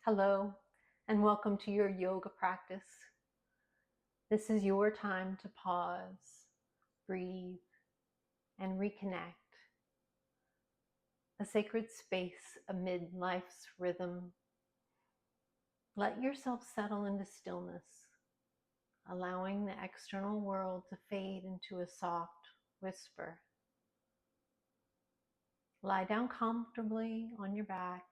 Hello, and welcome to your yoga practice. This is your time to pause, breathe, and reconnect. A sacred space amid life's rhythm. Let yourself settle into stillness, allowing the external world to fade into a soft whisper. Lie down comfortably on your back.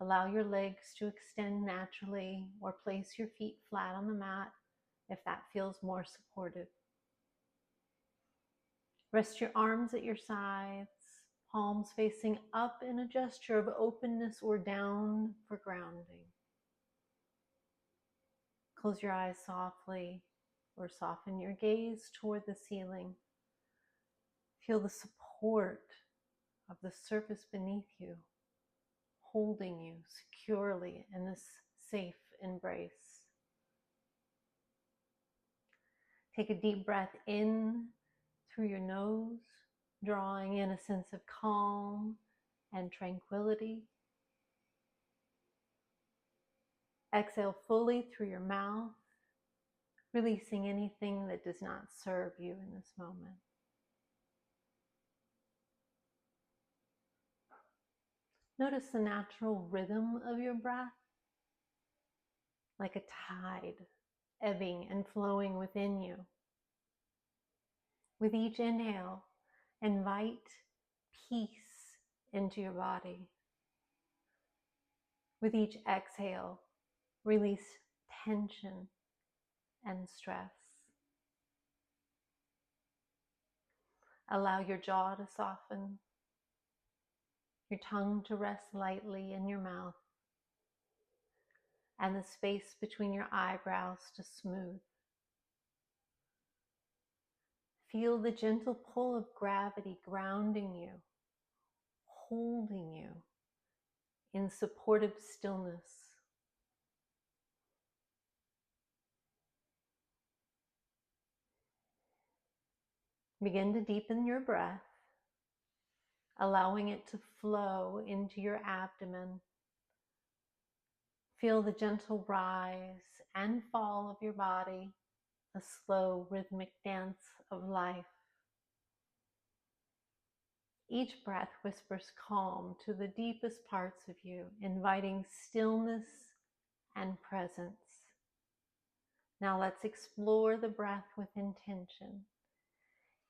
Allow your legs to extend naturally, or place your feet flat on the mat if that feels more supportive. Rest your arms at your sides, palms facing up in a gesture of openness, or down for grounding. Close your eyes softly or soften your gaze toward the ceiling. Feel the support of the surface beneath you, holding you securely in this safe embrace. Take a deep breath in through your nose, drawing in a sense of calm and tranquility. Exhale fully through your mouth, releasing anything that does not serve you in this moment. Notice the natural rhythm of your breath, like a tide ebbing and flowing within you. With each inhale, invite peace into your body. With each exhale, release tension and stress. Allow your jaw to soften, your tongue to rest lightly in your mouth, and the space between your eyebrows to smooth. Feel the gentle pull of gravity grounding you, holding you in supportive stillness. Begin to deepen your breath, allowing it to flow into your abdomen. Feel the gentle rise and fall of your body, a slow rhythmic dance of life. Each breath whispers calm to the deepest parts of you, inviting stillness and presence. Now let's explore the breath with intention.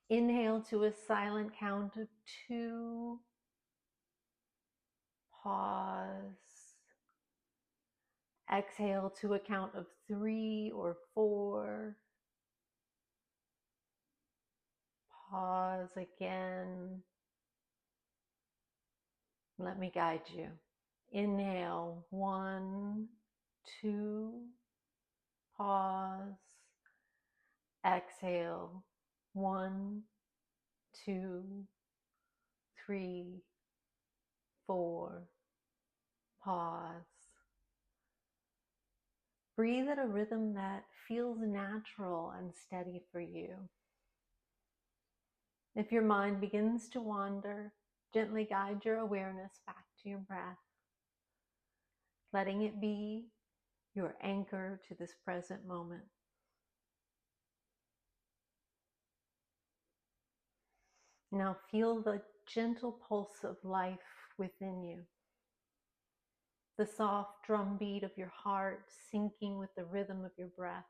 Inhale to a silent count of 2. Pause. Exhale to a count of 3 or 4. Pause again. Let me guide you. Inhale, 1, 2. Pause. Exhale, 1, 2, 3, 4. Pause. Breathe at a rhythm that feels natural and steady for you. If your mind begins to wander, gently guide your awareness back to your breath, letting it be your anchor to this present moment. Now feel the gentle pulse of life within you, the soft drumbeat of your heart syncing with the rhythm of your breath.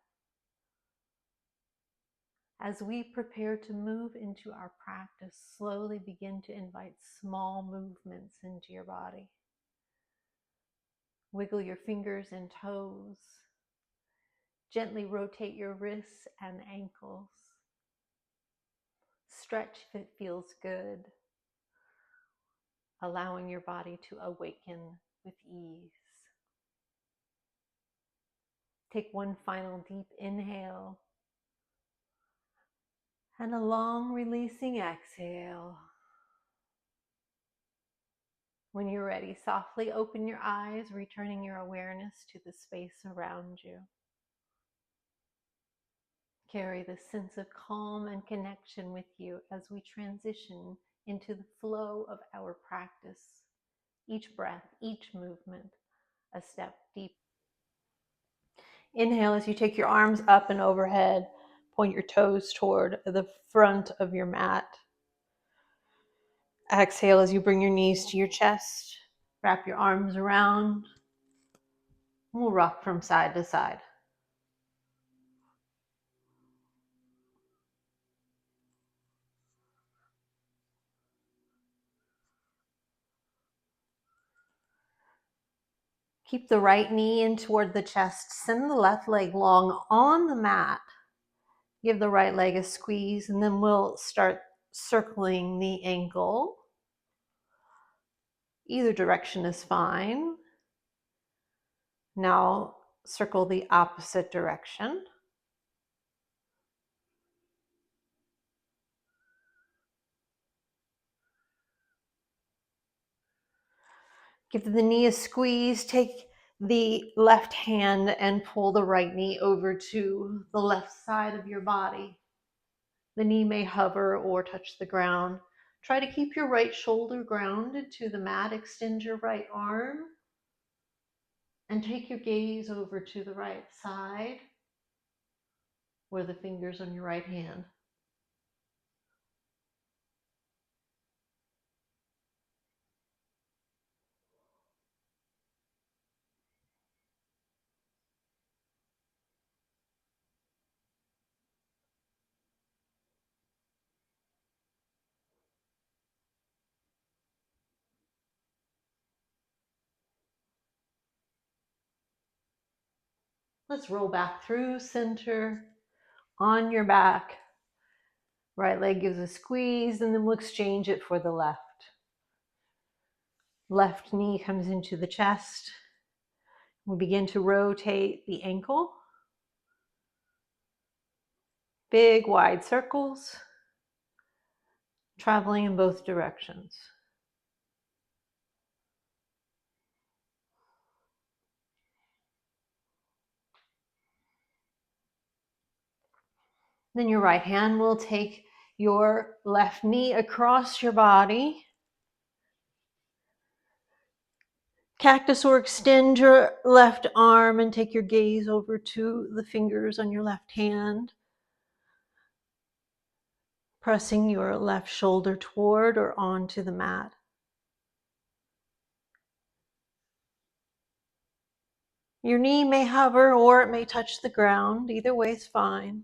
As we prepare to move into our practice, slowly begin to invite small movements into your body. Wiggle your fingers and toes. Gently rotate your wrists and ankles. Stretch if it feels good, allowing your body to awaken with ease. Take one final deep inhale and a long releasing exhale. When you're ready, softly open your eyes, returning your awareness to the space around you. Carry this sense of calm and connection with you as we transition into the flow of our practice. Each breath, each movement, a step deep. Inhale as you take your arms up and overhead. Point your toes toward the front of your mat. Exhale as you bring your knees to your chest. Wrap your arms around. We'll rock from side to side. Keep the right knee in toward the chest. Send the left leg long on the mat. Give the right leg a squeeze, and then we'll start circling the ankle. Either direction is fine. Now circle the opposite direction. Give the knee a squeeze. Take the left hand and pull the right knee over to the left side of your body. The knee may hover or touch the ground. Try to keep your right shoulder grounded to the mat. Extend your right arm and take your gaze over to the right side or the fingers on your right hand. Let's roll back through center on your back. Right leg gives a squeeze, and then we'll exchange it for the left. Left knee comes into the chest. We begin to rotate the ankle. Big wide circles, traveling in both directions. Then your right hand will take your left knee across your body. Cactus or extend your left arm and take your gaze over to the fingers on your left hand. Pressing your left shoulder toward or onto the mat. Your knee may hover or it may touch the ground. Either way is fine.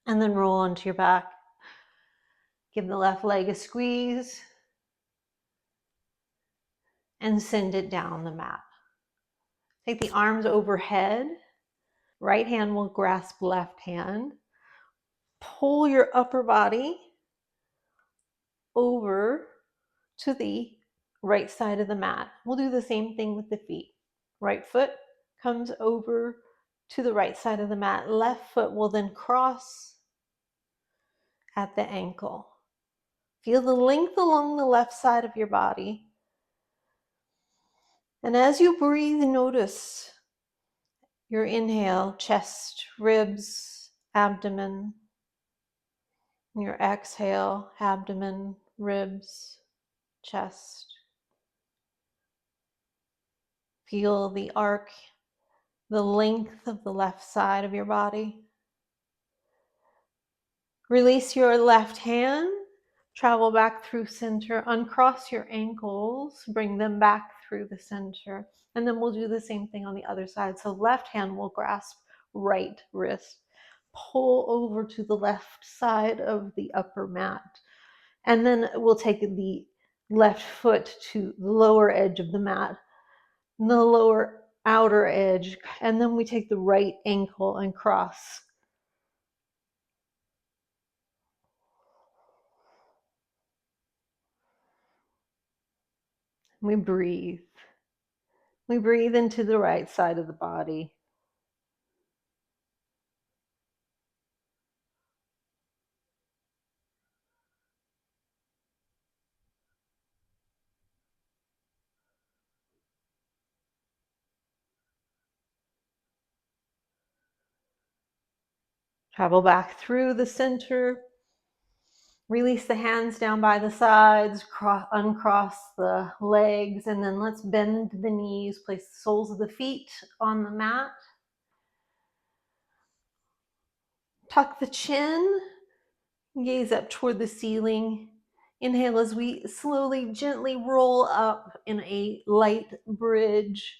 And then roll onto your back. Give the left leg a squeeze and send it down the mat. Take the arms overhead. Right hand will grasp left hand. Pull your upper body over to the right side of the mat. We'll do the same thing with the feet. Right foot comes over to the right side of the mat. Left foot will then cross at the ankle. Feel the length along the left side of your body. And as you breathe, notice your inhale, chest, ribs, abdomen. And your exhale, abdomen, ribs, chest. Feel the arc, the length of the left side of your body. Release your left hand, travel back through center, uncross your ankles, bring them back through the center. And then we'll do the same thing on the other side. So left hand will grasp right wrist, pull over to the left side of the upper mat. And then we'll take the left foot to the lower edge of the mat, the lower outer edge, and then we take the right ankle and cross. We breathe. We breathe into the right side of the body. Travel back through the center. Release the hands down by the sides, uncross the legs, and then let's bend the knees. Place the soles of the feet on the mat. Tuck the chin. Gaze up toward the ceiling. Inhale as we slowly, gently roll up in a light bridge.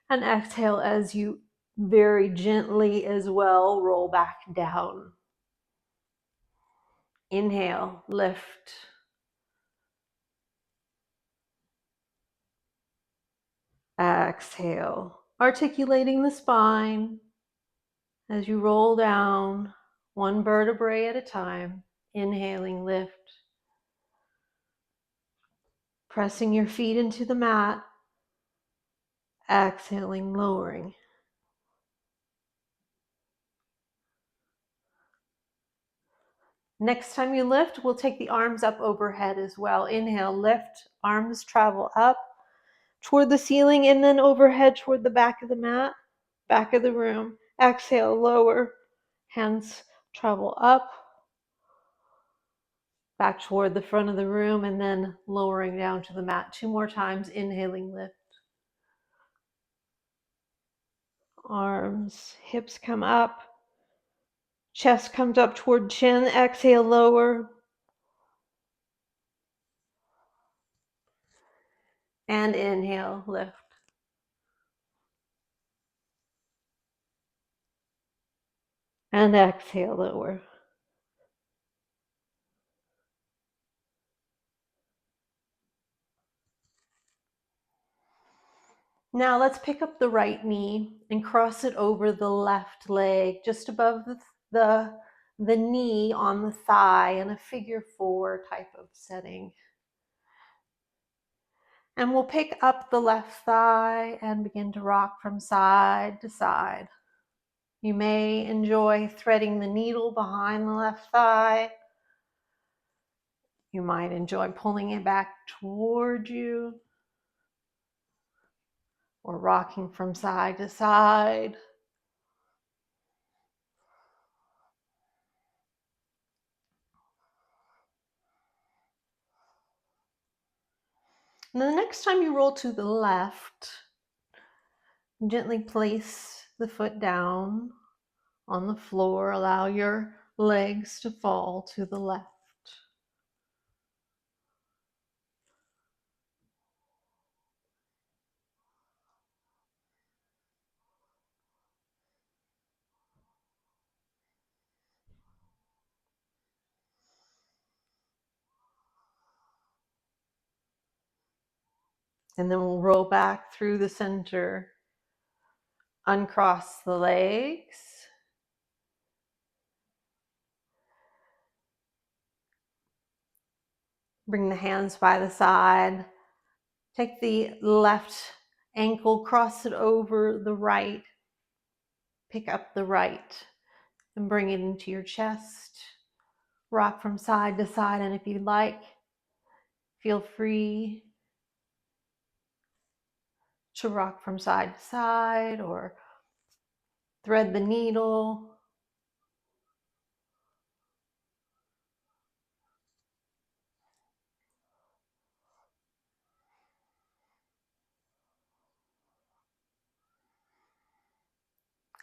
And exhale as you very gently as well roll back down. Inhale, lift. Exhale, articulating the spine as you roll down one vertebrae at a time. Inhaling, lift. Pressing your feet into the mat. Exhaling, lowering. Next time you lift, we'll take the arms up overhead as well. Inhale, lift, arms travel up toward the ceiling and then overhead toward the back of the mat, back of the room. Exhale, lower, hands travel up, back toward the front of the room and then lowering down to the mat. 2 more times, inhaling, lift. Arms, hips come up, chest comes up toward chin. Exhale, lower. And inhale, lift. And exhale, lower. Now let's pick up the right knee and cross it over the left leg, just above the knee on the thigh in a figure 4 type of setting. And we'll pick up the left thigh and begin to rock from side to side. You may enjoy threading the needle behind the left thigh. You might enjoy pulling it back toward you or rocking from side to side. And then the next time you roll to the left, gently place the foot down on the floor. Allow your legs to fall to the left. And then we'll roll back through the center. Uncross the legs. Bring the hands by the side. Take the left ankle, cross it over the right. Pick up the right and bring it into your chest. Rock from side to side, and if you'd like, feel free to rock from side to side or thread the needle.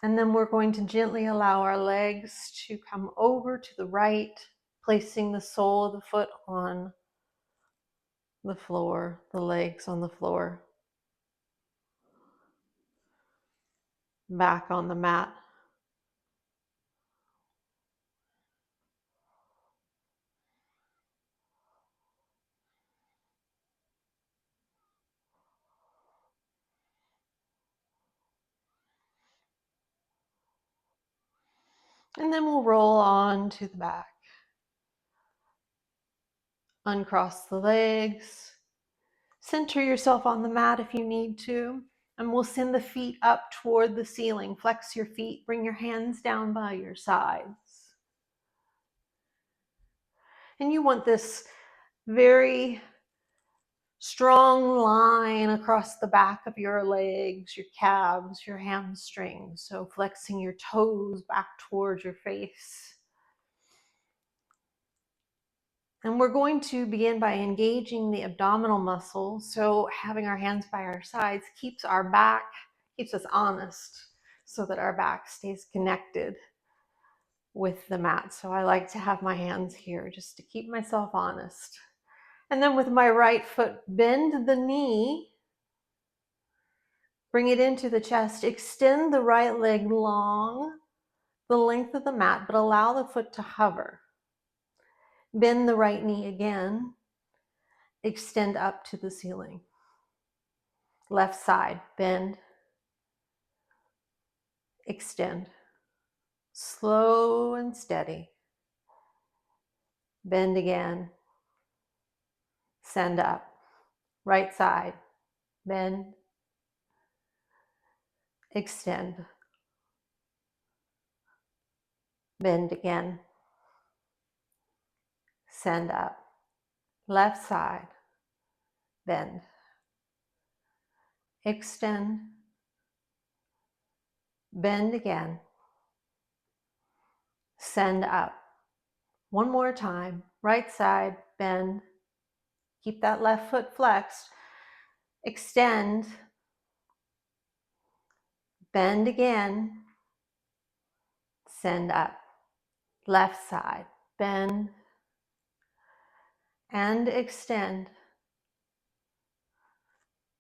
And then we're going to gently allow our legs to come over to the right, placing the sole of the foot on the floor, the legs on the floor, back on the mat. And then we'll roll on to the back. Uncross the legs. Center yourself on the mat if you need to. And we'll send the feet up toward the ceiling. Flex your feet. Bring your hands down by your sides. And you want this very strong line across the back of your legs, your calves, your hamstrings. So flexing your toes back towards your face. And we're going to begin by engaging the abdominal muscles. So having our hands by our sides keeps our back, keeps us honest so that our back stays connected with the mat. So I like to have my hands here just to keep myself honest. And then with my right foot, bend the knee, bring it into the chest, extend the right leg long, the length of the mat, but allow the foot to hover. Bend the right knee again, extend up to the ceiling. Left side, bend, extend. Slow and steady. Bend again, send up. Right side, bend, extend. Bend again, send up. Left side, bend, extend, bend again, send up. One more time, right side, bend, keep that left foot flexed, extend, bend again, send up. Left side, bend and extend,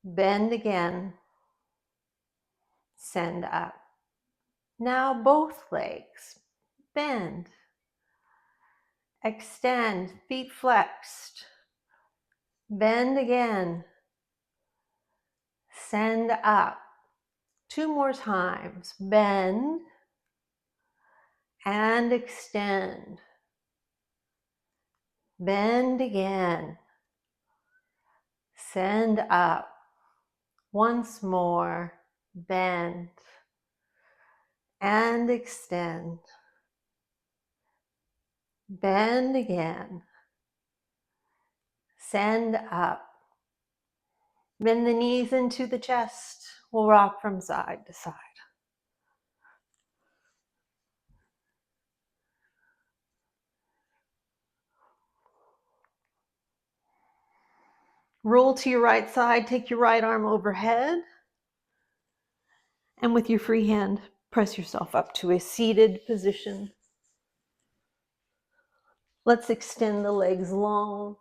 bend again, send up. Now both legs, bend, extend, feet flexed, bend again, send up. Two more times, bend and extend, bend again, send up. Once more, bend and extend, bend again, send up. Bend the knees into the chest. We'll rock from side to side. Roll to your right side, take your right arm overhead, and with your free hand, press yourself up to a seated position. Let's extend the legs long,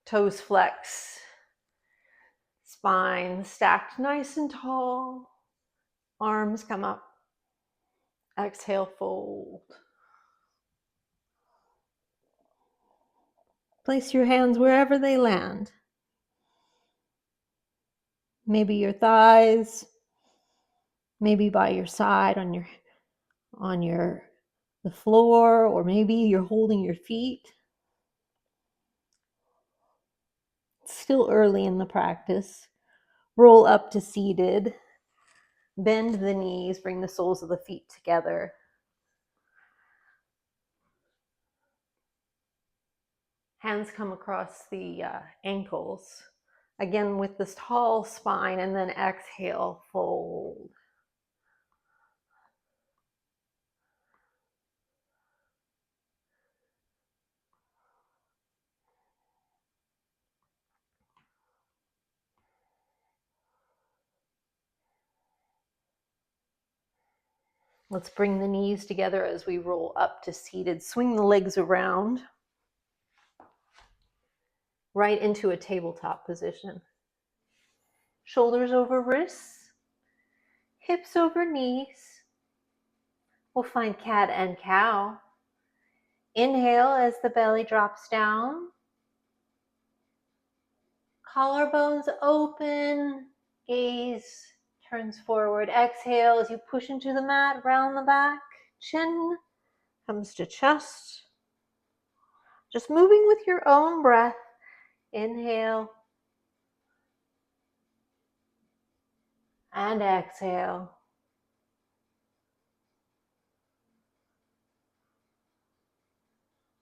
toes flex, spine stacked nice and tall, arms come up, exhale, fold. Place your hands wherever they land. Maybe your thighs, maybe by your side on the floor, or maybe you're holding your feet. It's still early in the practice. Roll up to seated. Bend the knees, bring the soles of the feet together. Hands come across the ankles. Again with this tall spine, and then exhale, fold. Let's bring the knees together as we roll up to seated. Swing the legs around, right into a tabletop position. Shoulders over wrists, hips over knees. We'll find cat and cow. Inhale as the belly drops down. Collarbones open, gaze turns forward. Exhale as you push into the mat, round the back. Chin comes to chest. Just moving with your own breath. Inhale and exhale.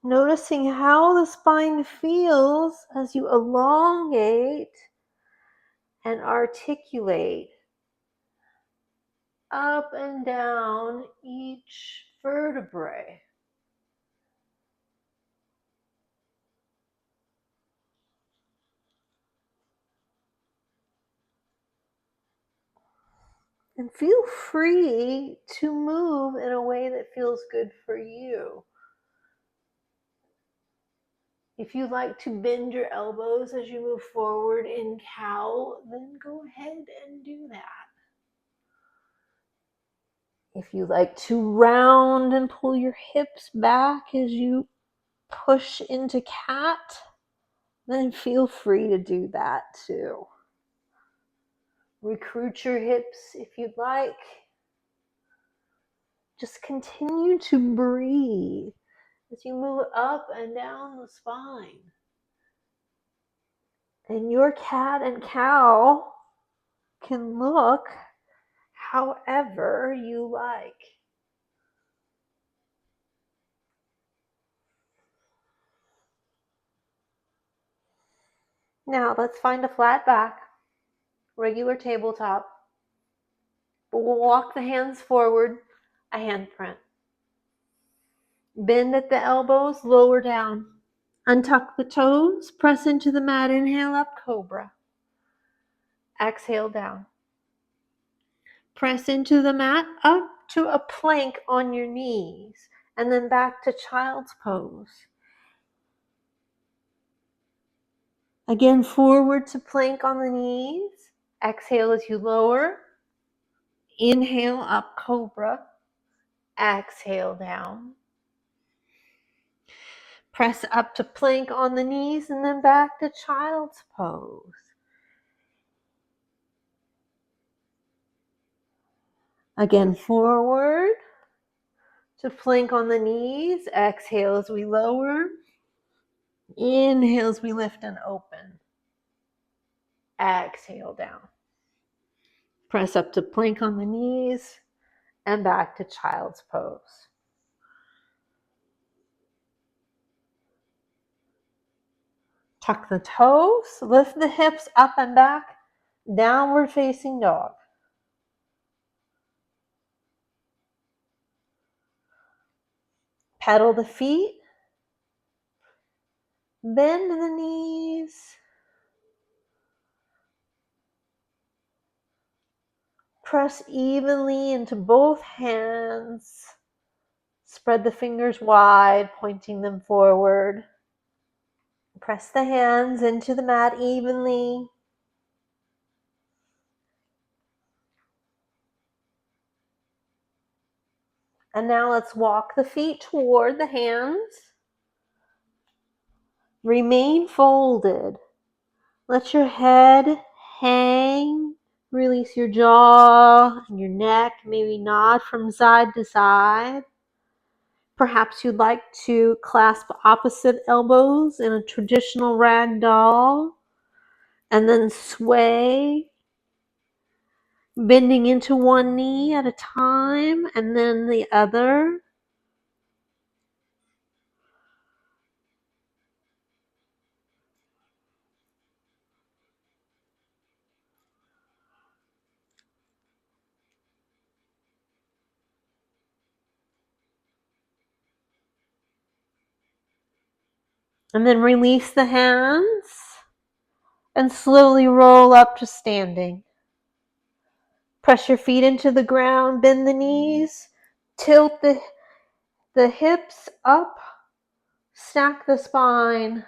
Noticing how the spine feels as you elongate and articulate up and down each vertebrae. And feel free to move in a way that feels good for you. If you like to bend your elbows as you move forward in cow, then go ahead and do that. If you like to round and pull your hips back as you push into cat, then feel free to do that too. Recruit your hips if you'd like. Just continue to breathe as you move up and down the spine. And your cat and cow can look however you like. Now let's find a flat back, regular tabletop. But we'll walk the hands forward, a handprint. Bend at the elbows, lower down. Untuck the toes, press into the mat, inhale up, cobra. Exhale down. Press into the mat, up to a plank on your knees, and then back to child's pose. Again, forward to plank on the knees. Exhale as you lower. Inhale up, cobra. Exhale down. Press up to plank on the knees and then back to child's pose. Again, forward to plank on the knees. Exhale as we lower. Inhale as we lift and open. Exhale down. Press up to plank on the knees and back to child's pose. Tuck the toes, lift the hips up and back, downward facing dog. Pedal the feet, bend the knees, press evenly into both hands, spread the fingers wide, pointing them forward. Press the hands into the mat evenly. And now let's walk the feet toward the hands. Remain folded. Let your head hang. Release your jaw and your neck. Maybe nod from side to side. Perhaps you'd like to clasp opposite elbows in a traditional rag doll. And then sway, bending into one knee at a time and then the other. And then release the hands and slowly roll up to standing. Press your feet into the ground, bend the knees, tilt the hips up, stack the spine.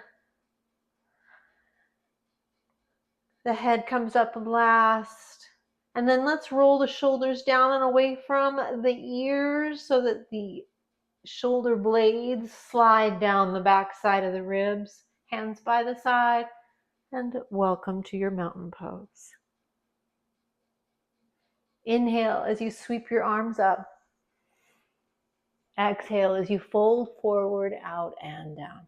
The head comes up last. And then let's roll the shoulders down and away from the ears so that the shoulder blades slide down the back side of the ribs, hands by the side, and welcome to your mountain pose. Inhale as you sweep your arms up. Exhale as you fold forward, out, and down.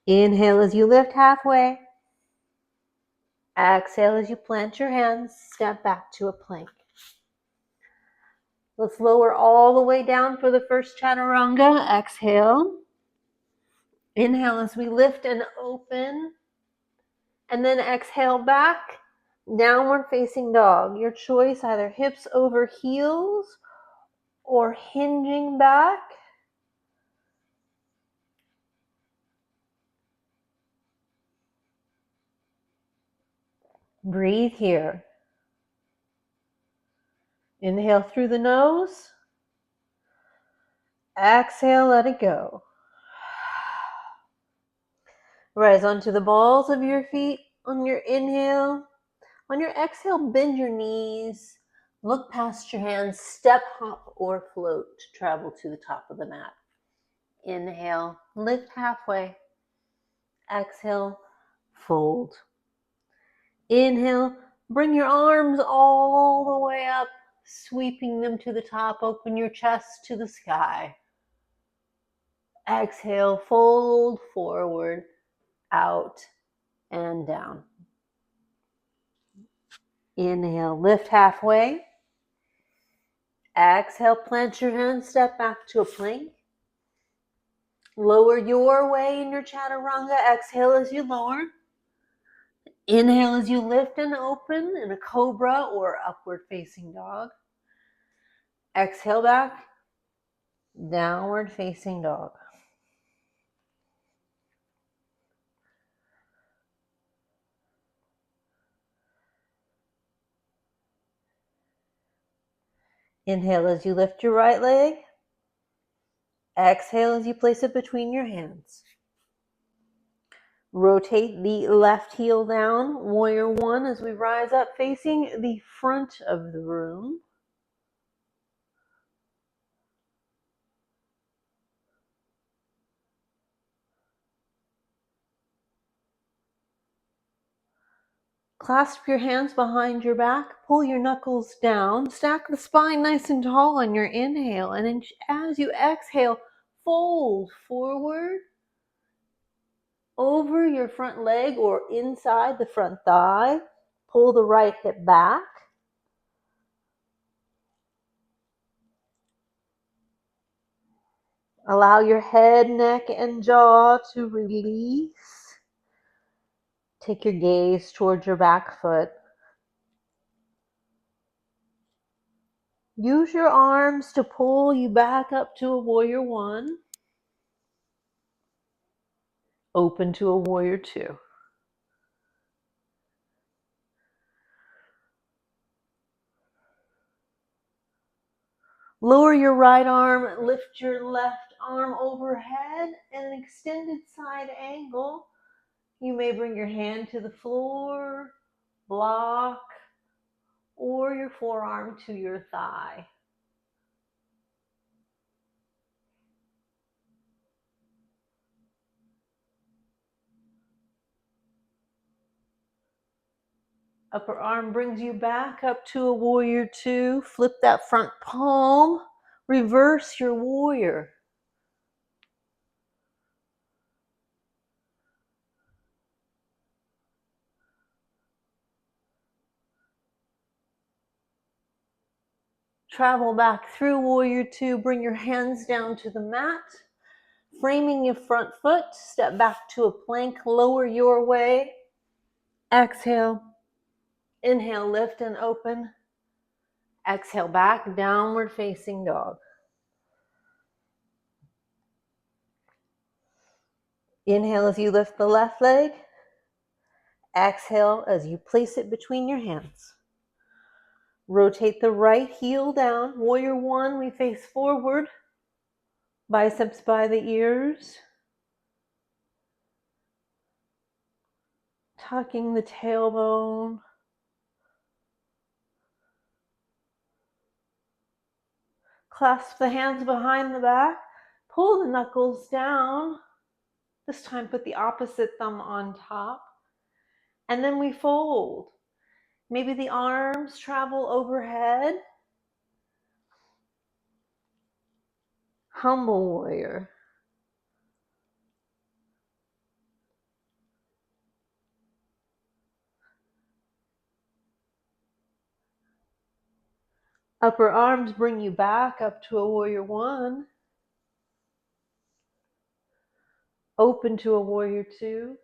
Inhale as you lift halfway. Exhale as you plant your hands, step back to a plank. Let's lower all the way down for the first chaturanga. Exhale. Inhale as we lift and open. And then exhale back. Downward facing dog. Your choice, either hips over heels or hinging back. Breathe here. Inhale through the nose. Exhale, let it go. Rise onto the balls of your feet on your inhale. On your exhale, bend your knees. Look past your hands. Step, hop, or float to travel to the top of the mat. Inhale, lift halfway. Exhale, fold. Inhale, bring your arms all the way up, sweeping them to the top. Open your chest to the sky. Exhale, fold forward, out, and down. Inhale, lift halfway. Exhale, plant your hands, step back to a plank. Lower your way in your chaturanga. Exhale as you lower. Inhale as you lift and open in a cobra or upward facing dog. Exhale back, downward facing dog. Inhale as you lift your right leg. Exhale as you place it between your hands. Rotate the left heel down, warrior one, as we rise up facing the front of the room. Clasp your hands behind your back, pull your knuckles down, stack the spine nice and tall on your inhale, and as you exhale, fold forward over your front leg or inside the front thigh. Pull the right hip back. Allow your head, neck, and jaw to release. Take your gaze towards your back foot. Use your arms to pull you back up to a warrior one. Open to a warrior two. Lower your right arm, lift your left arm overhead in an extended side angle. You may bring your hand to the floor, block, or your forearm to your thigh. Upper arm brings you back up to a warrior two. Flip that front palm. Reverse your warrior. Travel back through warrior two. Bring your hands down to the mat. Framing your front foot. Step back to a plank. Lower your way. Exhale. Inhale, lift and open. Exhale back, downward facing dog. Inhale as you lift the left leg. Exhale as you place it between your hands. Rotate the right heel down. Warrior one, we face forward. Biceps by the ears. Tucking the tailbone. Clasp the hands behind the back. Pull the knuckles down. This time put the opposite thumb on top. And then we fold. Maybe the arms travel overhead. Humble warrior. Upper arms bring you back up to a warrior one. Open to a warrior two.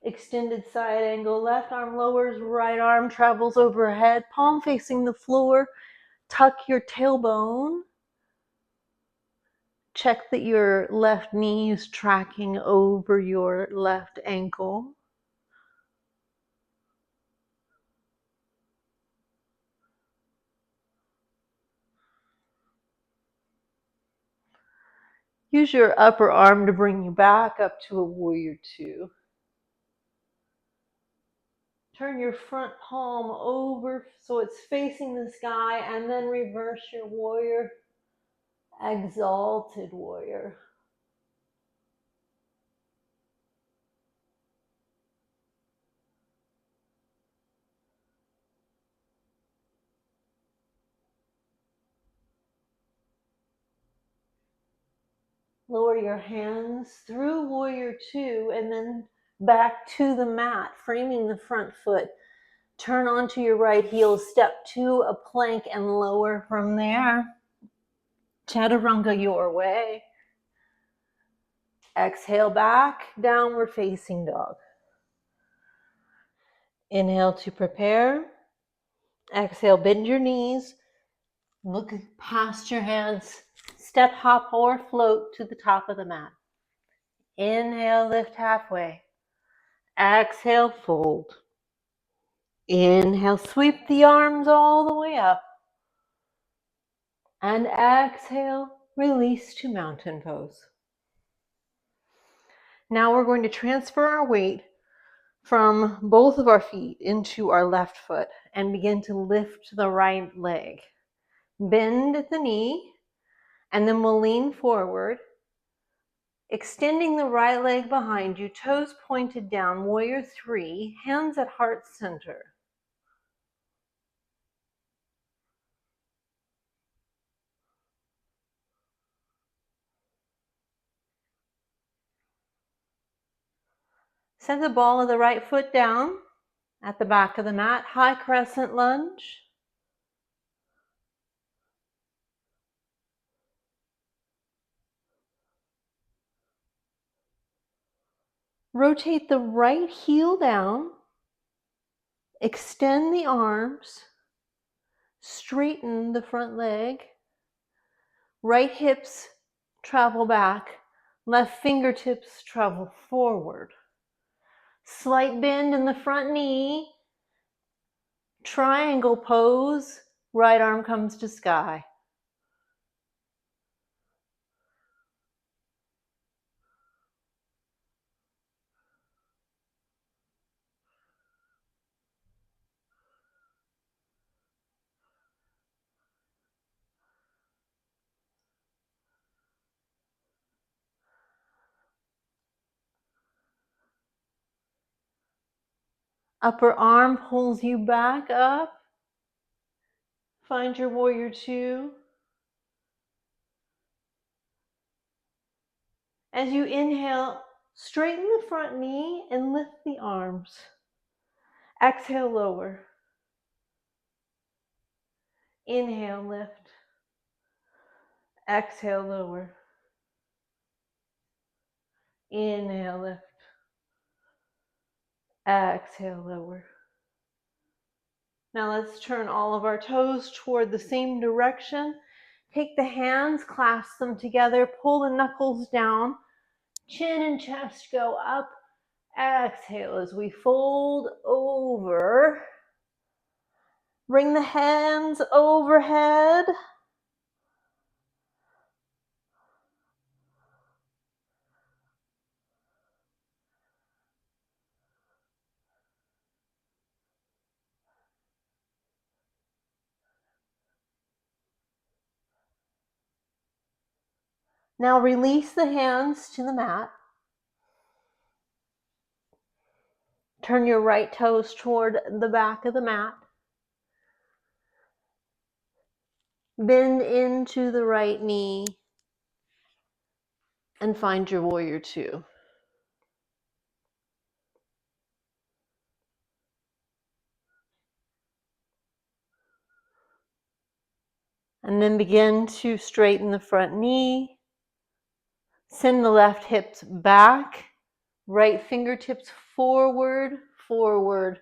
Extended side angle. Left arm lowers, right arm travels overhead. Palm facing the floor. Tuck your tailbone. Check that your left knee is tracking over your left ankle. Use your upper arm to bring you back up to a warrior two. Turn your front palm over so it's facing the sky, and then reverse your warrior, exalted warrior. Lower your hands through warrior two and then back to the mat, framing the front foot. Turn onto your right heel, step to a plank and lower from there. Chaturanga your way. Exhale back, downward facing dog. Inhale to prepare. Exhale, bend your knees. Look past your hands. Step, hop, or float to the top of the mat. Inhale, lift halfway. Exhale, fold. Inhale, sweep the arms all the way up. And exhale, release to mountain pose. Now we're going to transfer our weight from both of our feet into our left foot and begin to lift the right leg. Bend at the knee, and then we'll lean forward, extending the right leg behind you, toes pointed down, warrior three, hands at heart center. Set the ball of the right foot down at the back of the mat, high crescent lunge. Rotate the right heel down, extend the arms, straighten the front leg, right hips travel back, left fingertips travel forward. Slight bend in the front knee, triangle pose, right arm comes to sky. Upper arm pulls you back up. Find your warrior two. As you inhale, straighten the front knee and lift the arms. Exhale, lower. Inhale, lift. Exhale, lower. Inhale, lift. Exhale, lower. Now let's turn all of our toes toward the same direction. Take the hands, clasp them together, pull the knuckles down, chin and chest go up. Exhale as we fold over. Bring the hands overhead. Now release the hands to the mat. Turn your right toes toward the back of the mat. Bend into the right knee and find your warrior two. And then begin to straighten the front knee. Send the left hips back. Right fingertips forward, forward.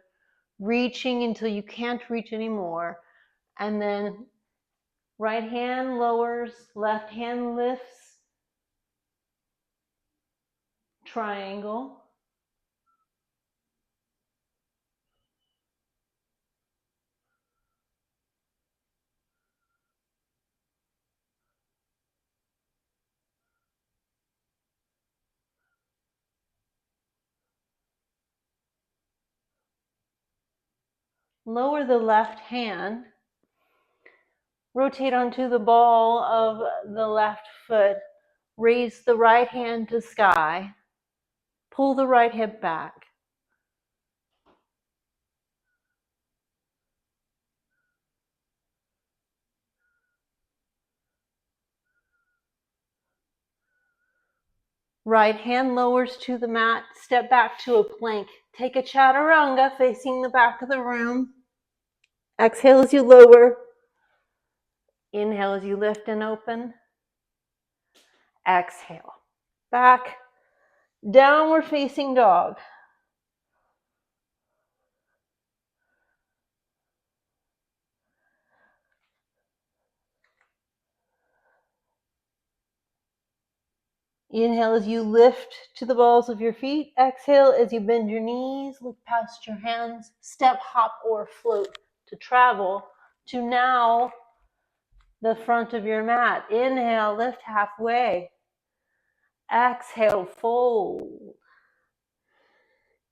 Reaching until you can't reach anymore. And then right hand lowers, left hand lifts. Triangle. Lower the left hand. Rotate onto the ball of the left foot. Raise the right hand to sky. Pull the right hip back. Right hand lowers to the mat. Step back to a plank. Take a chaturanga facing the back of the room. Exhale as you lower. Inhale as you lift and open. Exhale. Back. Downward facing dog. Inhale as you lift to the balls of your feet. Exhale as you bend your knees, look past your hands, step, hop, or float to travel to now the front of your mat. Inhale, lift halfway. Exhale, fold.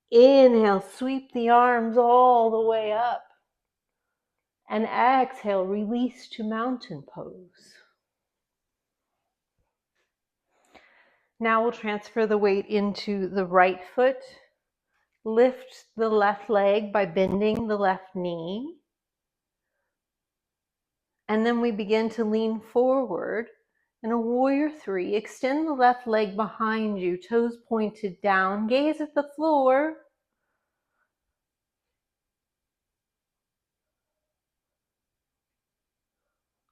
Inhale, sweep the arms all the way up. And exhale, release to mountain pose. Now we'll transfer the weight into the right foot. Lift the left leg by bending the left knee. And then we begin to lean forward in a warrior three. Extend the left leg behind you, toes pointed down. Gaze at the floor.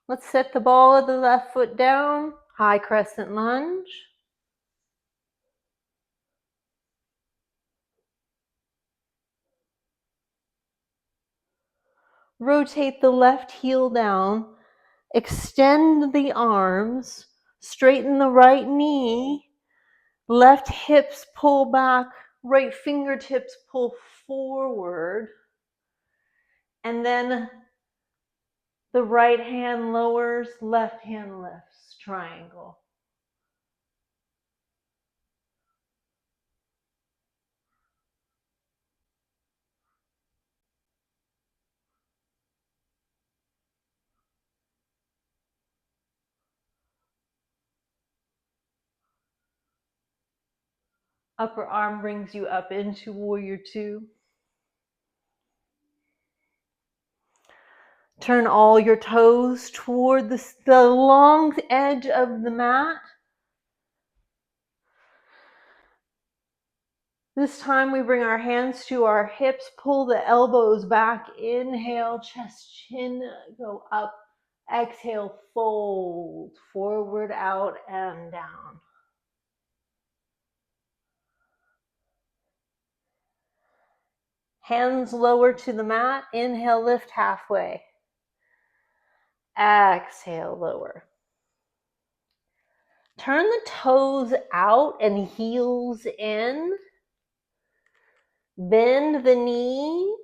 Let's set the ball of the left foot down. High crescent lunge. Rotate the left heel down. Extend the arms. Straighten the right knee. Left hips pull back. Right fingertips pull forward. And then the right hand lowers, left hand lifts. Triangle. Upper arm brings you up into warrior two. Turn all your toes toward the long edge of the mat. This time we bring our hands to our hips, pull the elbows back. Inhale, chest, chin, go up. Exhale, fold, forward, out, and down. Hands lower to the mat. Inhale, lift halfway. Exhale, lower. Turn the toes out and heels in. Bend the knees.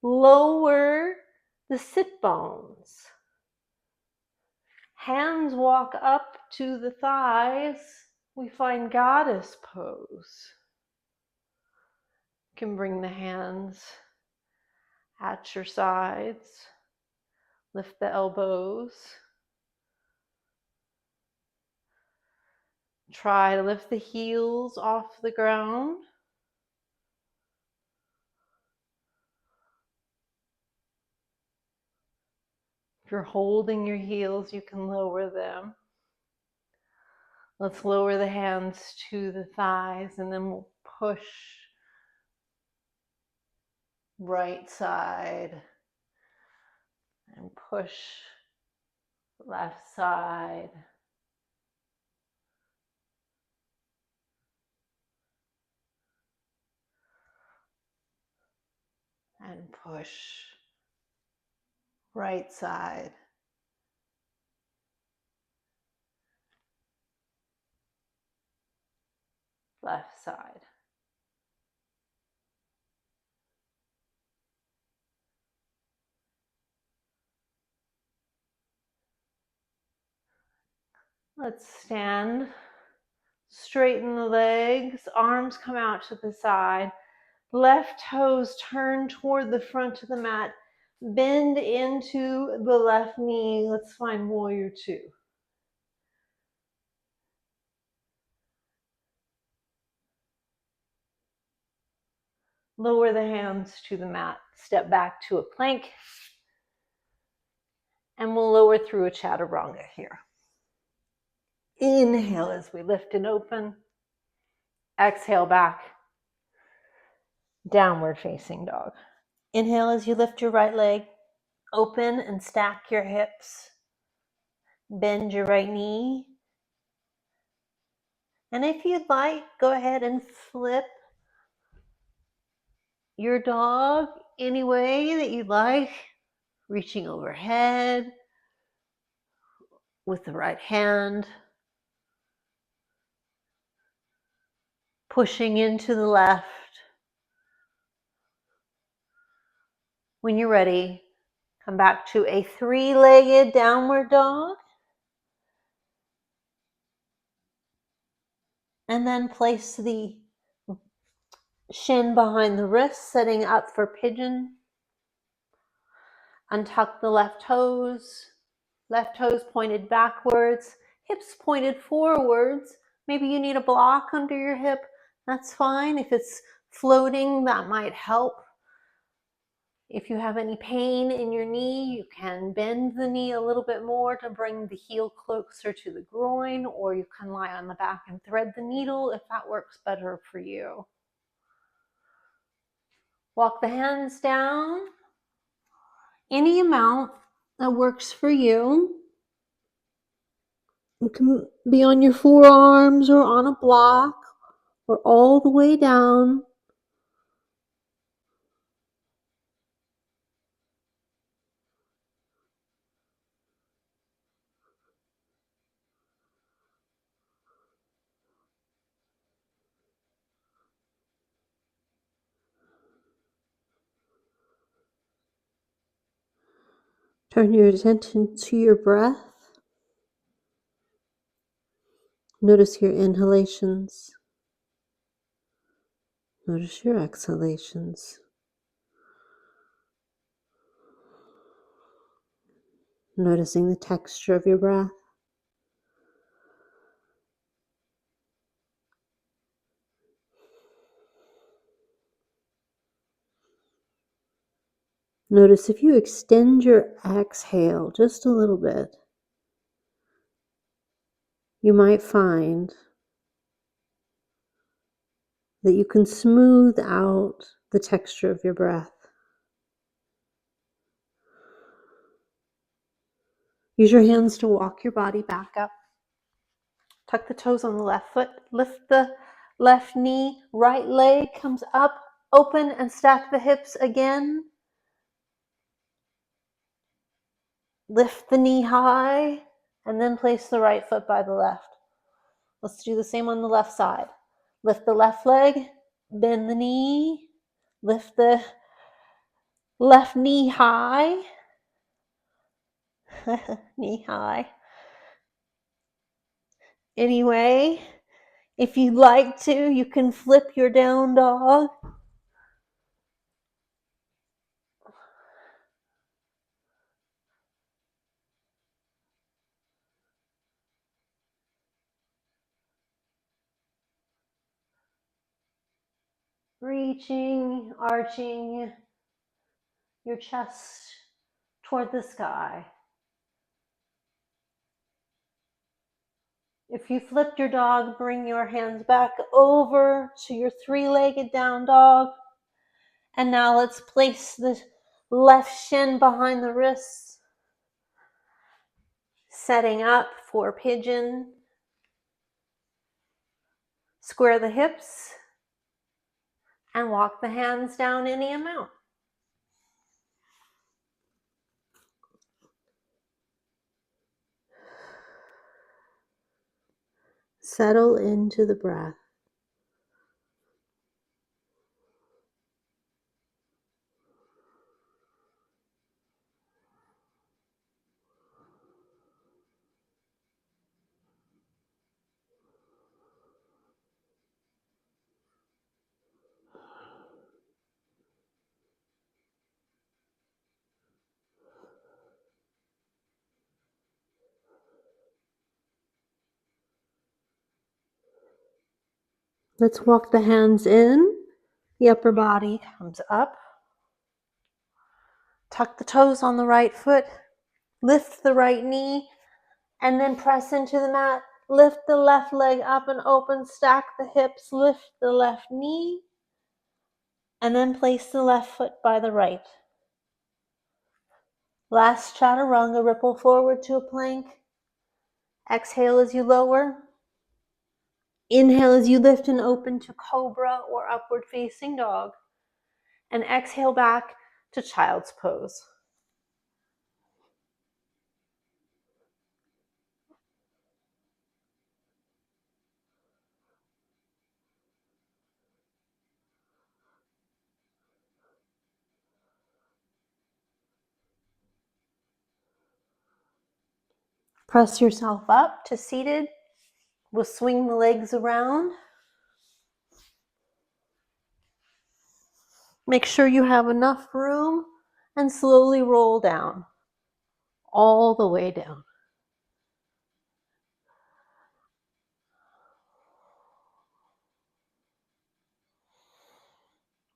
Lower the sit bones. Hands walk up to the thighs. We find goddess pose. You can bring the hands at your sides. Lift the elbows. Try to lift the heels off the ground. If you're holding your heels, you can lower them. Let's lower the hands to the thighs and then we'll push right side and push Left side. And push. Right side. Left side. Let's stand. Straighten the legs. Arms come out to the side. Left toes turn toward the front of the mat. Bend into the left knee. Let's find warrior two. Lower the hands to the mat. Step back to a plank. And we'll lower through a chaturanga here. Inhale as we lift and open. Exhale back. Downward facing dog. Inhale as you lift your right leg. Open and stack your hips. Bend your right knee. And if you'd like, go ahead and flip your dog any way that you'd like. Reaching overhead with the right hand. Pushing into the left. When you're ready, come back to a three-legged downward dog. And then place the shin behind the wrist, setting up for pigeon. Untuck the left toes pointed backwards, hips pointed forwards. Maybe you need a block under your hip. That's fine. If it's floating, that might help. If you have any pain in your knee, you can bend the knee a little bit more to bring the heel closer to the groin, or you can lie on the back and thread the needle if that works better for you. Walk the hands down. Any amount that works for you. It can be on your forearms or on a block or all the way down. Turn your attention to your breath. Notice your inhalations. Notice your exhalations. Noticing the texture of your breath. Notice if you extend your exhale just a little bit, you might find that you can smooth out the texture of your breath. Use your hands to walk your body back up. Tuck the toes on the left foot. Lift the left knee. Right leg comes up. Open and stack the hips again. Lift the knee high. And then place the right foot by the left. Let's do the same on the left side. Lift the left leg. Bend the knee. Lift the left knee high. Knee high. Anyway, if you'd like to, you can flip your down dog. Reaching, arching your chest toward the sky. If you flipped your dog, bring your hands back over to your three-legged down dog. And now let's place the left shin behind the wrists. Setting up for pigeon. Square the hips and walk the hands down any amount. Settle into the breath. Let's walk the hands in. The upper body comes up. Tuck the toes on the right foot. Lift the right knee and then press into the mat. Lift the left leg up and open. Stack the hips. Lift the left knee and then place the left foot by the right. Last chaturanga, ripple forward to a plank. Exhale as you lower. Inhale as you lift and open to cobra or upward facing dog. And exhale back to child's pose. Press yourself up to seated. We'll swing the legs around. Make sure you have enough room and slowly roll down, all the way down.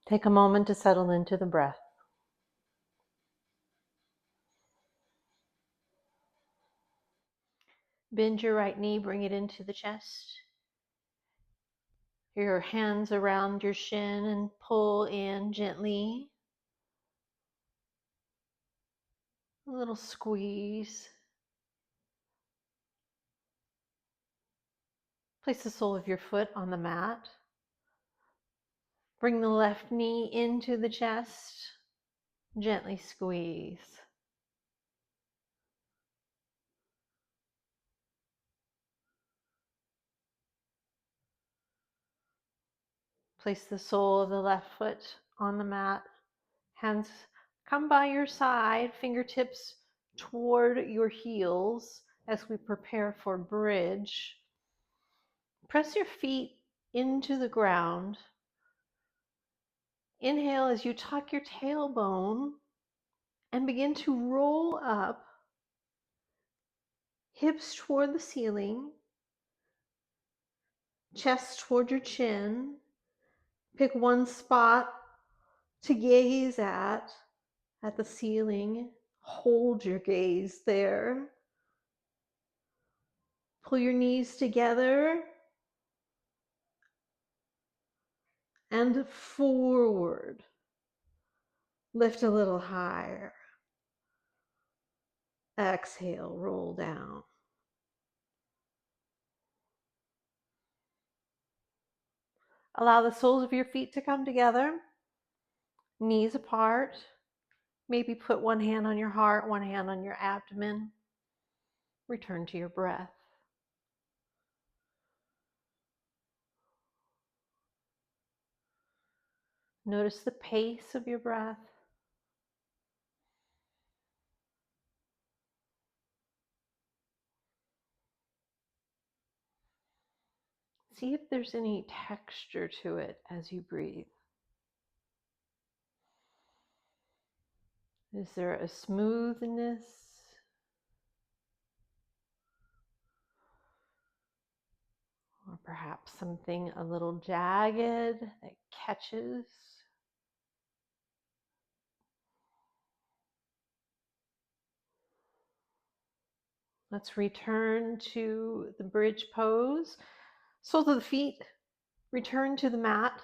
Take a moment to settle into the breath. Bend your right knee, bring it into the chest. Your hands around your shin and pull in gently. A little squeeze. Place the sole of your foot on the mat. Bring the left knee into the chest. Gently squeeze. Place the sole of the left foot on the mat. Hands come by your side, fingertips toward your heels as we prepare for bridge. Press your feet into the ground. Inhale as you tuck your tailbone and begin to roll up, hips toward the ceiling, chest toward your chin. Pick one spot to gaze at the ceiling. Hold your gaze there. Pull your knees together and forward. Lift a little higher. Exhale, roll down. Allow the soles of your feet to come together, knees apart. Maybe put one hand on your heart, one hand on your abdomen. Return to your breath. Notice the pace of your breath. See if there's any texture to it as you breathe. Is there a smoothness? Or perhaps something a little jagged that catches? Let's return to the bridge pose. Soles of the feet return to the mat.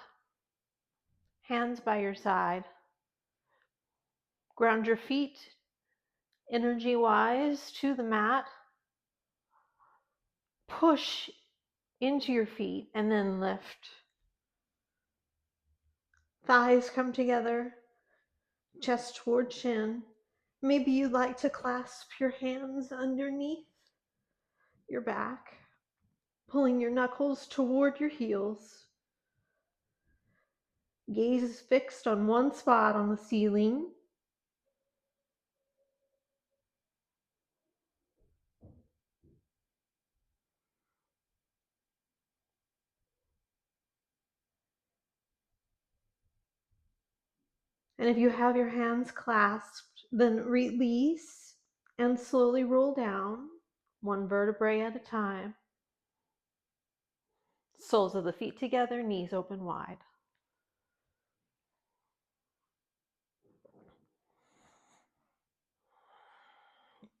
Hands by your side. Ground your feet energy-wise to the mat. Push into your feet and then lift. Thighs come together, chest toward chin. Maybe you'd like to clasp your hands underneath your back, pulling your knuckles toward your heels. Gaze is fixed on one spot on the ceiling. And if you have your hands clasped, then release and slowly roll down, one vertebrae at a time. Soles of the feet together, knees open wide.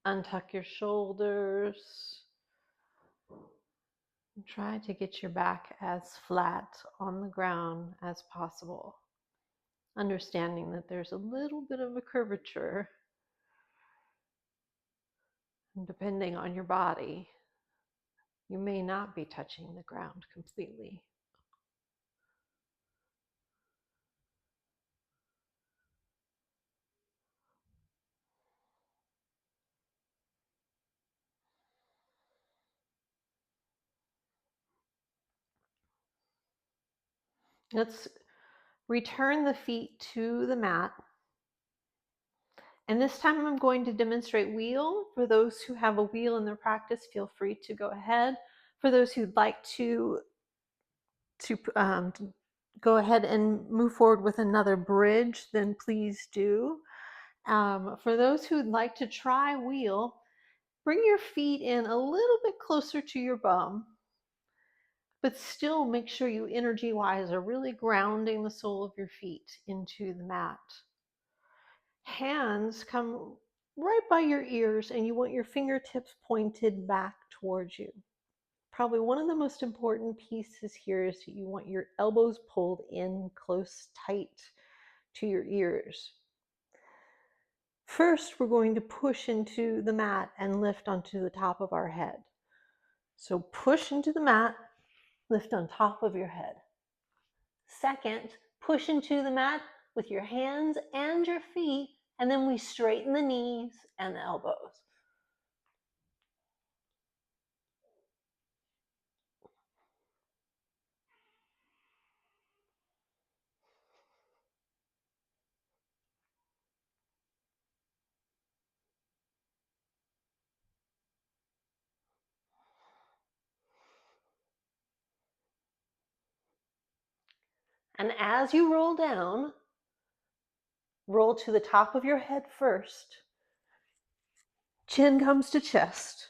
Untuck your shoulders. Try to get your back as flat on the ground as possible. Understanding that there's a little bit of a curvature, and depending on your body, you may not be touching the ground completely. Let's return the feet to the mat. And this time I'm going to demonstrate wheel. For those who have a wheel in their practice, feel free to go ahead. For those who'd like to go ahead and move forward with another bridge, then please do. For those who'd like to try wheel, bring your feet in a little bit closer to your bum, but still make sure you energy-wise are really grounding the sole of your feet into the mat. Hands come right by your ears, and you want your fingertips pointed back towards you. Probably one of the most important pieces here is that you want your elbows pulled in close, tight to your ears. First, we're going to push into the mat and lift onto the top of our head. So push into the mat, lift on top of your head. Second, push into the mat with your hands and your feet, and then we straighten the knees and the elbows. And as you roll down, roll to the top of your head first. Chin comes to chest.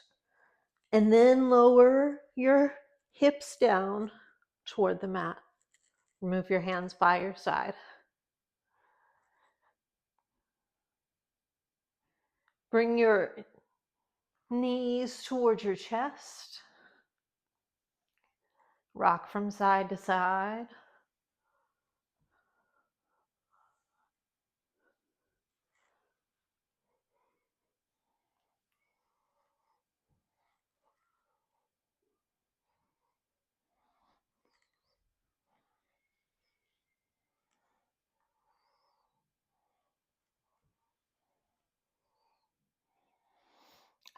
And then lower your hips down toward the mat. Remove your hands by your side. Bring your knees towards your chest. Rock from side to side.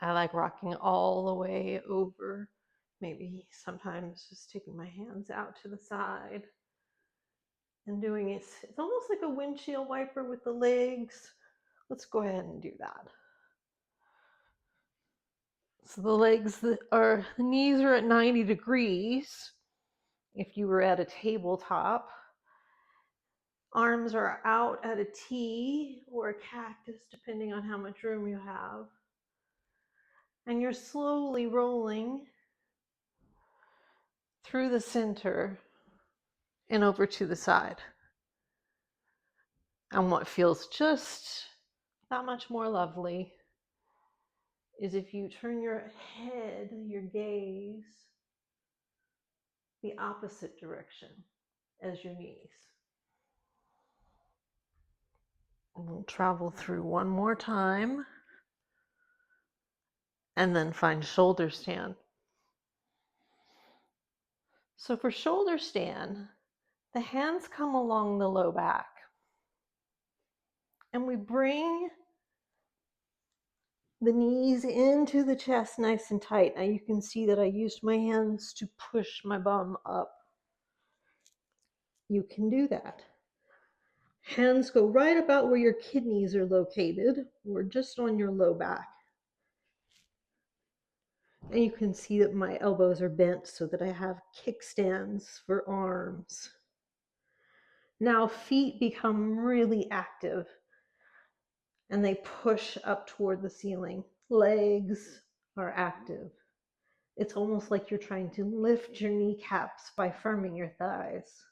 I like rocking all the way over. Maybe sometimes just taking my hands out to the side and doing it. It's almost like a windshield wiper with the legs. Let's go ahead and do that. So the knees are at 90 degrees. If you were at a tabletop, arms are out at a T or a cactus, depending on how much room you have. And you're slowly rolling through the center and over to the side. And what feels just that much more lovely is if you turn your head, your gaze, the opposite direction as your knees. And we'll travel through one more time and then find shoulder stand. So for shoulder stand, the hands come along the low back and we bring the knees into the chest nice and tight. Now you can see that I used my hands to push my bum up. You can do that. Hands go right about where your kidneys are located, or just on your low back. And you can see that my elbows are bent so that I have kickstands for arms. Now feet become really active and they push up toward the ceiling. Legs are active. It's almost like you're trying to lift your kneecaps by firming your thighs.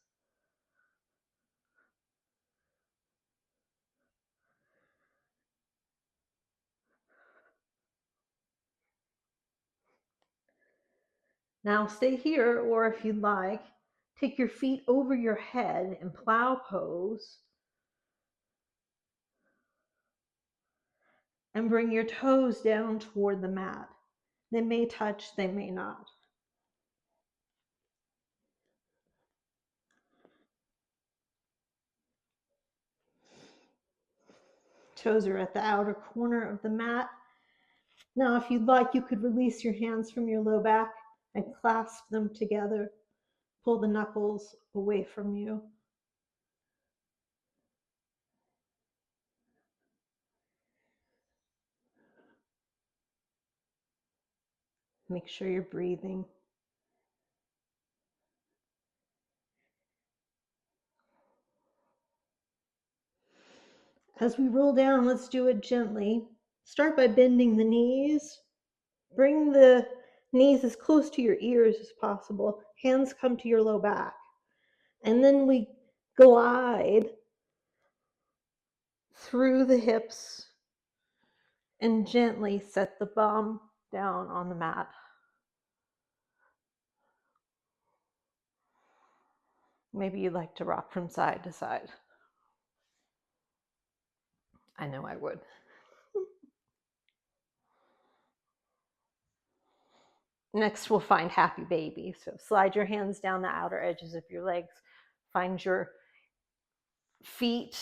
Now stay here, or if you'd like, take your feet over your head in plow pose and bring your toes down toward the mat. They may touch, they may not. Toes are at the outer corner of the mat. Now, if you'd like, you could release your hands from your low back and clasp them together. Pull the knuckles away from you. Make sure you're breathing. As we roll down, let's do it gently. Start by bending the knees. Bring the knees as close to your ears as possible. Hands come to your low back. And then we glide through the hips and gently set the bum down on the mat. Maybe you'd like to rock from side to side. I know I would. Next, we'll find happy baby. So slide your hands down the outer edges of your legs. Find your feet,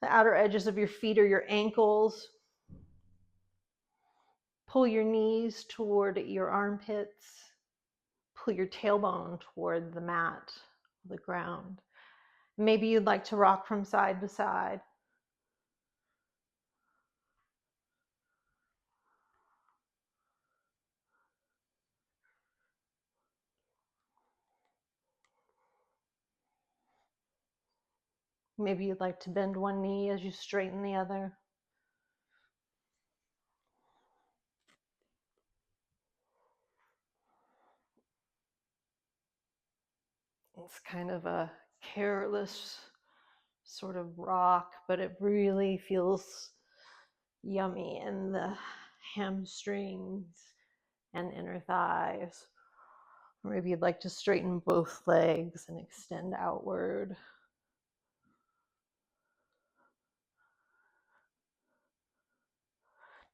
the outer edges of your feet or your ankles. Pull your knees toward your armpits. Pull your tailbone toward the mat, the ground. Maybe you'd like to rock from side to side. Maybe you'd like to bend one knee as you straighten the other. It's kind of a careless sort of rock, but it really feels yummy in the hamstrings and inner thighs. Or maybe you'd like to straighten both legs and extend outward.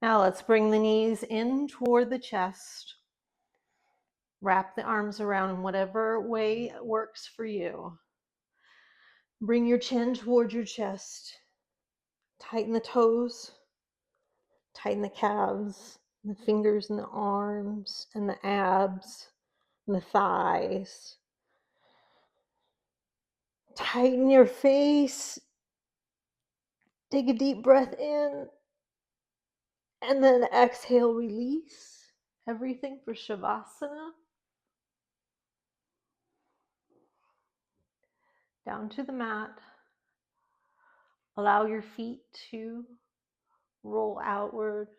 Now let's bring the knees in toward the chest. Wrap the arms around in whatever way works for you. Bring your chin toward your chest. Tighten the toes. Tighten the calves, the fingers and the arms and the abs and the thighs. Tighten your face. Take a deep breath in. And then exhale, release everything for Shavasana. Down to the mat. Allow your feet to roll outward.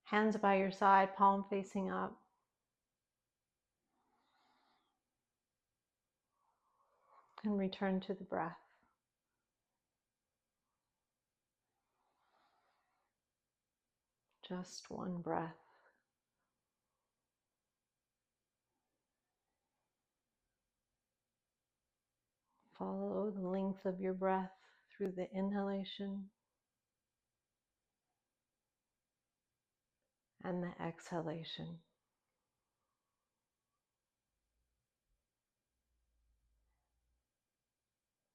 Hands by your side, palm facing up. And return to the breath. Just one breath. Follow the length of your breath through the inhalation and the exhalation.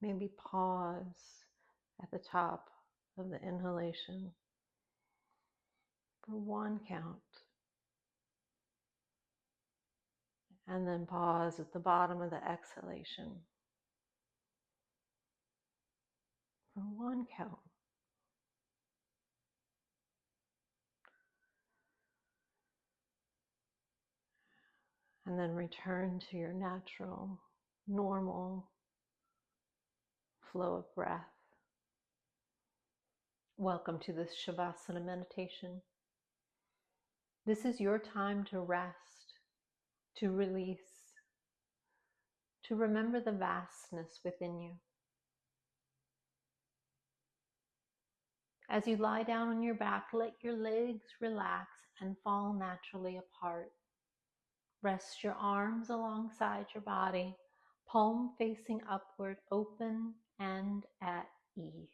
Maybe pause at the top of the inhalation for 1 count, and then pause at the bottom of the exhalation for 1 count. And then return to your natural, normal flow of breath. Welcome to this Shavasana meditation. This is your time to rest, to release, to remember the vastness within you. As you lie down on your back, let your legs relax and fall naturally apart. Rest your arms alongside your body, palm facing upward, open and at ease.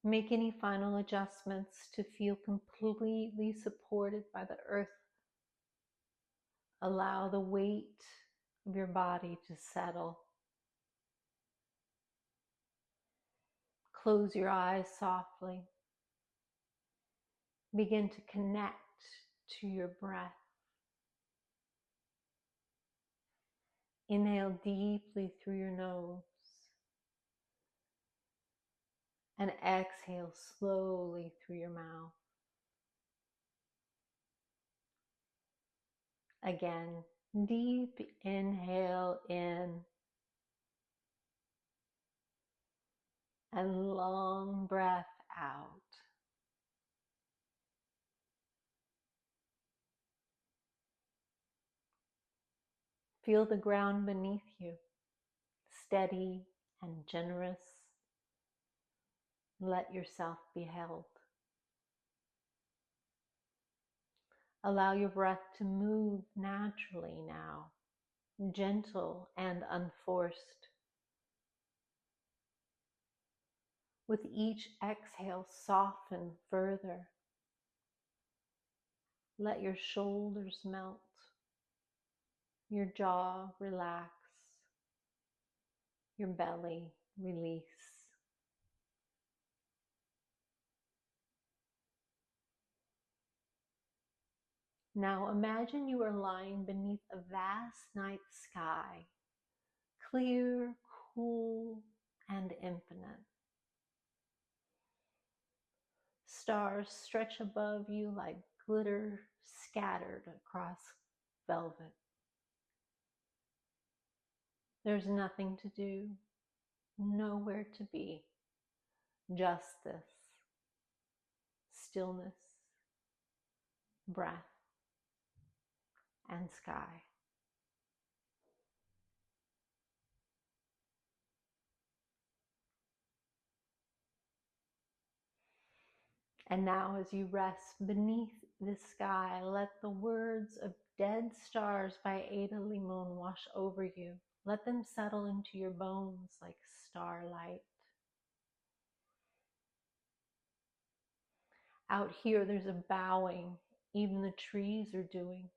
Make any final adjustments to feel completely supported by the earth. Allow the weight of your body to settle. Close your eyes softly. Begin to connect to your breath. Inhale deeply through your nose and exhale slowly through your mouth. Again, deep inhale in and long breath out. Feel the ground beneath you, steady and generous. Let yourself be held. Allow your breath to move naturally now, gentle and unforced. With each exhale, soften further. Let your shoulders melt, your jaw relax, your belly release. Now imagine you are lying beneath a vast night sky, clear, cool, and infinite. Stars stretch above you like glitter scattered across velvet. There's nothing to do, nowhere to be, just this stillness, breath, and sky. And now as you rest beneath this sky, let the words of Dead Stars by Ada Limón wash over you. Let them settle into your bones like starlight. Out here there's a bowing, even the trees are doing.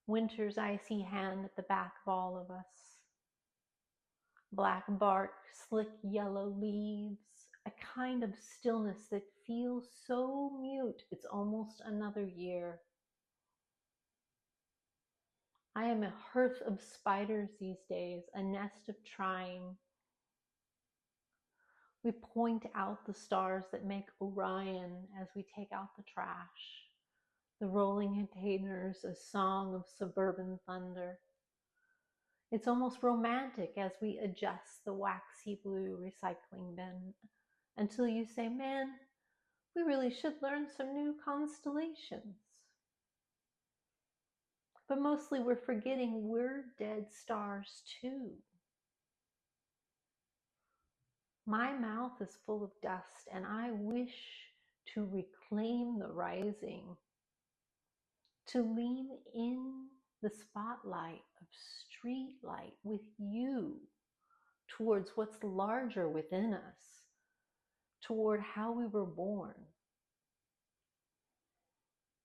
Winter's icy hand at the back of all of us. Black bark, slick yellow leaves, a kind of stillness that feels so mute it's almost another year. I am a hearth of spiders these days, a nest of trying. We point out the stars that make Orion as we take out the trash. The rolling containers, a song of suburban thunder. It's almost romantic as we adjust the waxy blue recycling bin until you say, man, we really should learn some new constellations. But mostly we're forgetting we're dead stars too. My mouth is full of dust and I wish to reclaim the rising, to lean in the spotlight of street light with you towards what's larger within us, toward how we were born.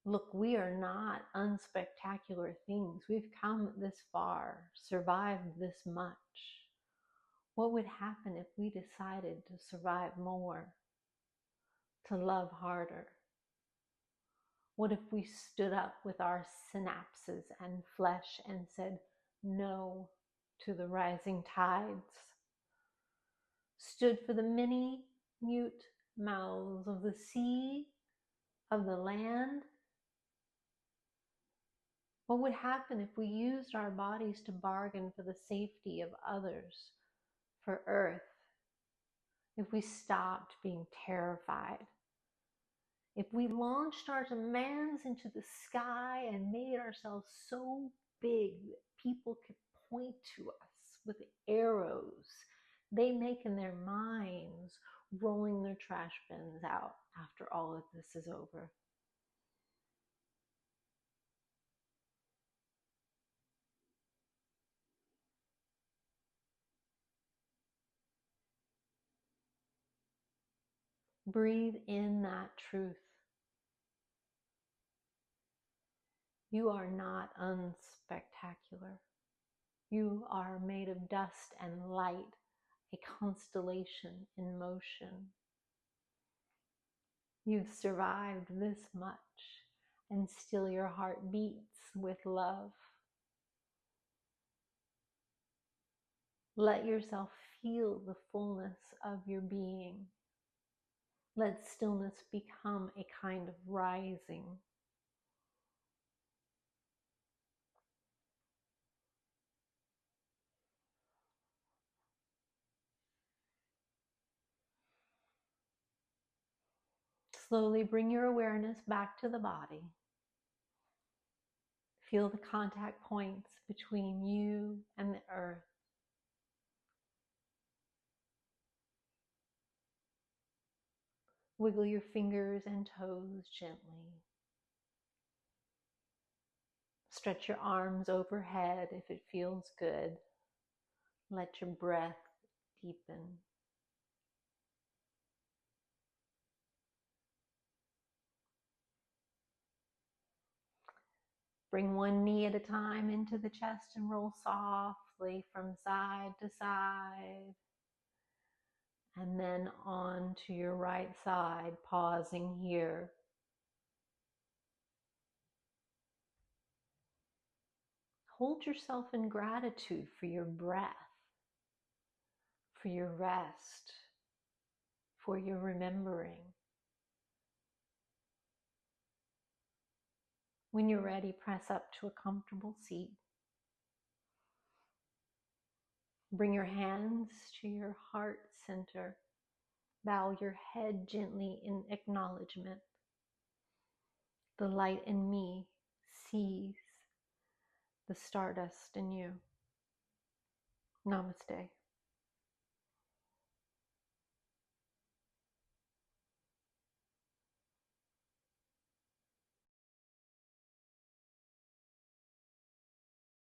Look, we are not unspectacular things. We've come this far, survived this much. What would happen if we decided to survive more, to love harder? What if we stood up with our synapses and flesh and said no to the rising tides? Stood for the minute mouths of the sea, of the land? What would happen if we used our bodies to bargain for the safety of others, for Earth? If we stopped being terrified? If we launched our demands into the sky and made ourselves so big that people could point to us with arrows they make in their minds, rolling their trash bins out after all of this is over? Breathe in that truth. You are not unspectacular. You are made of dust and light, a constellation in motion. You've survived this much, and still your heart beats with love. Let yourself feel the fullness of your being. Let stillness become a kind of rising. Slowly bring your awareness back to the body. Feel the contact points between you and the earth. Wiggle your fingers and toes gently. Stretch your arms overhead if it feels good. Let your breath deepen. Bring one knee at a time into the chest and roll softly from side to side. And then on to your right side, pausing here. Hold yourself in gratitude for your breath, for your rest, for your remembering. When you're ready, press up to a comfortable seat. Bring your hands to your heart center. Bow your head gently in acknowledgement. The light in me sees the stardust in you. Namaste.